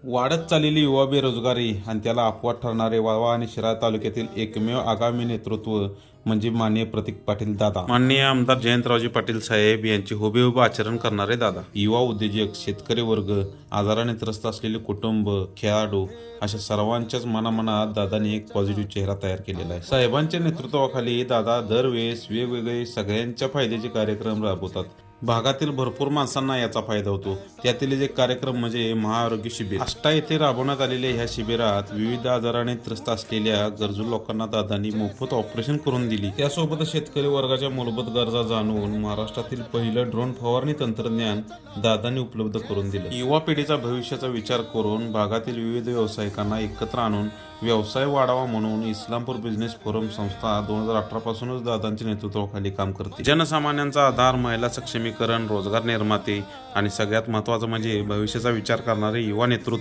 वाढत चाललेली युवा बेरोजगारी आणि त्याला अपवाद ठरणारे वाळवा आणि शिराळा तालुक्यातील एकमेव आगामी नेतृत्व म्हणजे माननीय प्रतीक पाटील दादा. माननीय आमदार जयंतरावजी पाटील साहेब यांचे हुबेहूब आचरण करणारे दादा. युवा उद्योजक, शेतकरी वर्ग, आजाराने त्रस्त असलेले कुटुंब, खेळाडू अशा सर्वांच्याच मनामनात दादांनी एक पॉझिटिव्ह चेहरा तयार केलेला आहे. साहेबांच्या नेतृत्वाखाली दादा दरवेळेस वेगवेगळे सगळ्यांच्या फायद्याचे कार्यक्रम राबवतात. भागातील भरपूर माणसांना याचा फायदा होतो. त्यातील एक कार्यक्रम म्हणजे महाआरोग्य शिबिर. आष्टा येथे राबवण्यात आलेल्या ह्या शिबिरात विविध आजाराने त्रस्त असलेल्या गरजू लोकांना दादांनी मोफत ऑपरेशन करून दिली. त्यासोबत शेतकरी वर्गाच्या मूलभूत गरजा जाणून महाराष्ट्रातील पहिलं ड्रोन फवारणी तंत्रज्ञान दादांनी उपलब्ध करून दिलं. युवा पिढीचा भविष्याचा विचार करून भागातील विविध व्यावसायिकांना एकत्र आणून व्यवसाय वाढावा म्हणून इस्लामपूर बिझनेस फोरम संस्था 2018 पासूनच दादांच्या नेतृत्वाखाली काम करते. जनसामान्यांचा आधार, महिला सक्षमीकरण, रोजगार निर्माते आणि सगळ्यात महत्त्वाचं म्हणजे भविष्याचा विचार करणारे युवा नेतृत्व.